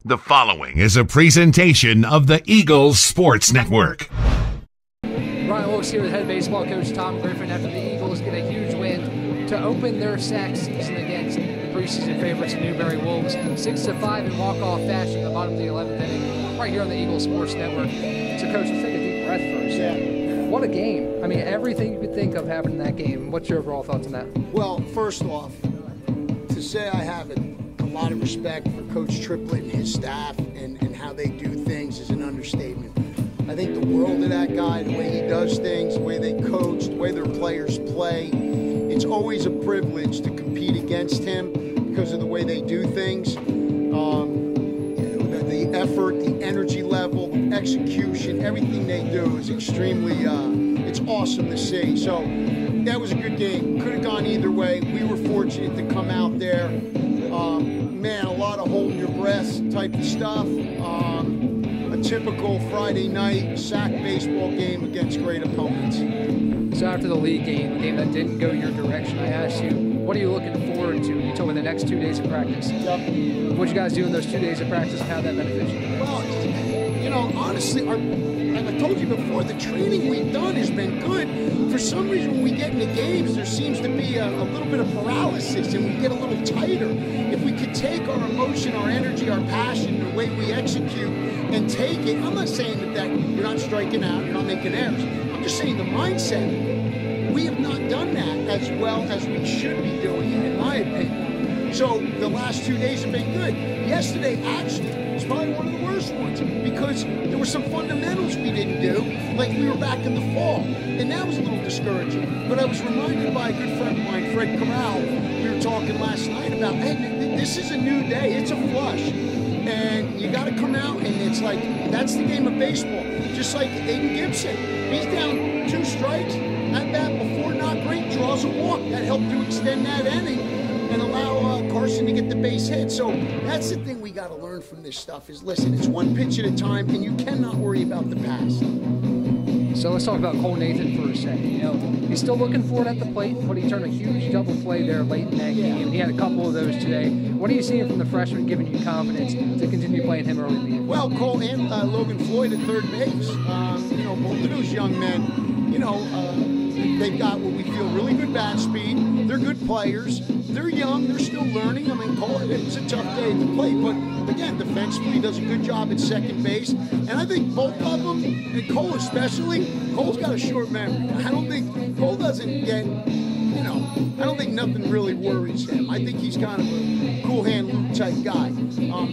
The following is a presentation of the Eagles Sports Network. Ryan Wilkes here with head baseball coach Tom Griffin after the Eagles get a huge win to open their sack season against preseason favorites Newberry Wolves, 6-5 in walk-off fashion at the bottom of the 11th inning, right here on the Eagles Sports Network. So, Coach, let's take a deep breath first. Yeah. What a game. I mean, everything you could think of happened in that game. What's your overall thoughts on that? Well, first off, to say I have a lot of respect for Coach Triplett and his staff and how they do things is an understatement. I think the world of that guy, the way he does things, the way they coach, the way their players play, it's always a privilege to compete against him because of the way they do things. The effort, the energy level, the execution, everything they do is extremely, it's awesome to see. So that was a good game. Could have gone either way. We were fortunate to come out there. Man, a lot of holding your breath type of stuff. A typical Friday night sack baseball game against great opponents. So after the league game, a game that didn't go your direction, I asked you, what are you looking forward to? You told me the next 2 days of practice. Yep. What'd you guys do in those 2 days of practice and how that benefits you? Well, you know, honestly, like I told you before, the training we've done has been good. For some reason, when we get into games, there seems to be a little bit of paralysis and we get a little tighter. If we could take our emotion, our energy, our passion, the way we execute and take it, I'm not saying that you're not striking out, you're not making errors. I'm just saying the mindset. We have not done that as well as we should be doing it, in my opinion. So the last 2 days have been good. Yesterday, actually, was probably one of the worst ones because there were some fundamentals we didn't do, like we were back in the fall, and that was a little discouraging. But I was reminded by a good friend of mine, Fred Corral. We were talking last night about, hey, this is a new day. It's a flush. And you got to come out, and it's like, that's the game of baseball. Just like Aiden Gibson. He's down 2 strikes. At bat before, not great, draws a walk. That helped to extend that inning and allow Carson to get the base hit. So that's the thing we got to learn from this stuff is, listen, it's one pitch at a time, and you cannot worry about the past. So let's talk about Cole Nathan for a second. You know, he's still looking for it at the plate, but he turned a huge double play there late in that game. He had a couple of those today. What are you seeing from the freshman giving you confidence to continue playing him early in the game? Well, Cole and Logan Floyd at third base. You know, both of those young men, you know, they've got what we feel really good bat speed. They're good players. They're young. They're still learning. I mean, Cole, it's a tough day at the plate, but again, defensively, he does a good job at second base. And I think both of them, and Cole especially, Cole's got a short memory. I don't think Cole doesn't get, you know, I don't think nothing really worries him. I think he's kind of a cool hand Luke type guy.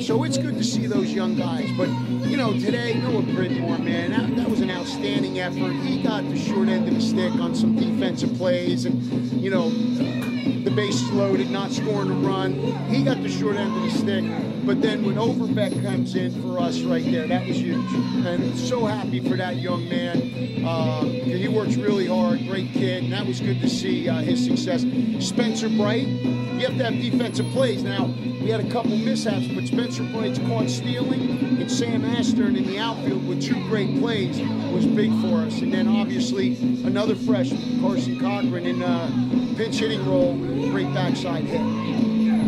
So it's good to see those young guys. But, you know, today, Noah Bridmore, man, that was an outstanding effort. He got the short end of the stick on some defensive plays and, you know, the bases loaded, not scoring a run. He got the short end of the stick. But then when Overbeck comes in for us right there, that was huge. And so happy for that young man. He works really hard, great kid, and that was good to see his success. Spencer Bright, you have to have defensive plays. Now, we had a couple mishaps, but Spencer Bright's caught stealing and Sam Astern in the outfield with 2 great plays was big for us. And then obviously another freshman, Carson Cochran, in pinch hitting role with a great backside hit.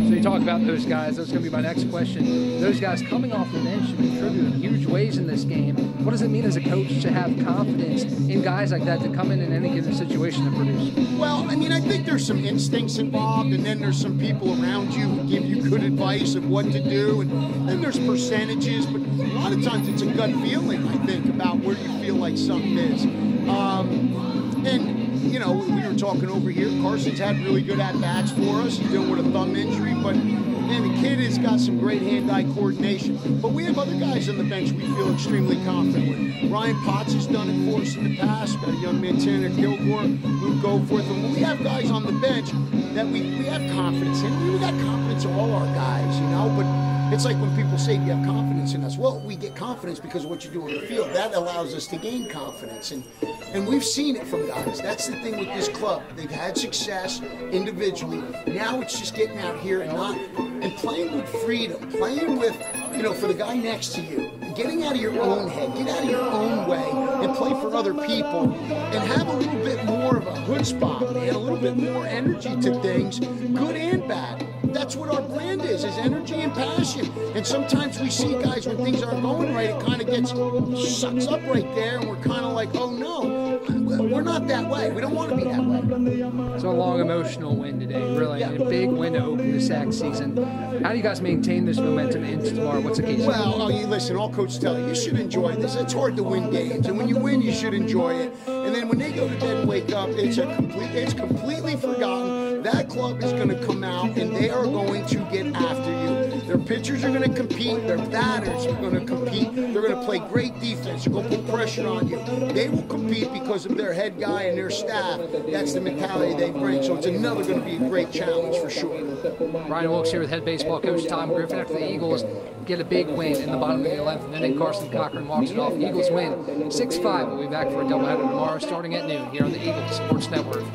So you talk about those guys. That's going to be my next question. Those guys coming off the bench and contributing in huge ways in this game. What does it mean as a coach to have confidence in guys like that to come in any given situation and produce? Well, I mean, I think there's some instincts involved, and then there's some people around you who give you good advice of what to do, and then there's percentages, but a lot of times it's a gut feeling, I think, about where you feel like something is. And, you know, we were talking over here, Carson's had really good at-bats for us. He's dealing with a thumb injury, but, man, the kid has got some great hand-eye coordination. But we have other guys on the bench we feel extremely confident with. Ryan Potts has done it for us in the past. Got a young man, Tanner Kilgore, Luke Goforth. And we have guys on the bench that we have confidence in. We got confidence in all our guys, you know, but it's like when people say, do you have confidence in us? Well, we get confidence because of what you do on the field. That allows us to gain confidence. And we've seen it from guys. That's the thing with this club. They've had success individually. Now it's just getting out here and playing with freedom, playing with, you know, for the guy next to you, getting out of your own head, get out of your own way, and play for other people, and have a little bit more of a chutzpah, man, a little bit more energy to things, good and bad. that's what our brand is energy and passion. And sometimes we see guys when things aren't going right, it kind of gets sucks up right there, and we're kind of like, oh no, we're not that way. We don't want to be that way. It's a long emotional win today, really. Yeah. And a big win to open the SAC season. How do you guys maintain this momentum into tomorrow? What's the case? Well, you listen, all coaches tell you should enjoy this. It's hard to win games, and when you win, you should enjoy it. And then when they go to bed and wake up, it's completely forgotten. That club is going to come out, and they are going to get after you. Their pitchers are going to compete. Their batters are going to compete. They're going to play great defense. They're going to put pressure on you. They will compete because of their head guy and their staff. That's the mentality they bring. So it's another going to be a great challenge for sure. Ryan Wilkes here with head baseball coach Tom Griffin after the Eagles get a big win in the bottom of the 11th inning. Carson Cochran walks it off. Eagles win 6-5. We'll be back for a doubleheader tomorrow starting at noon here on the Eagles Sports Network.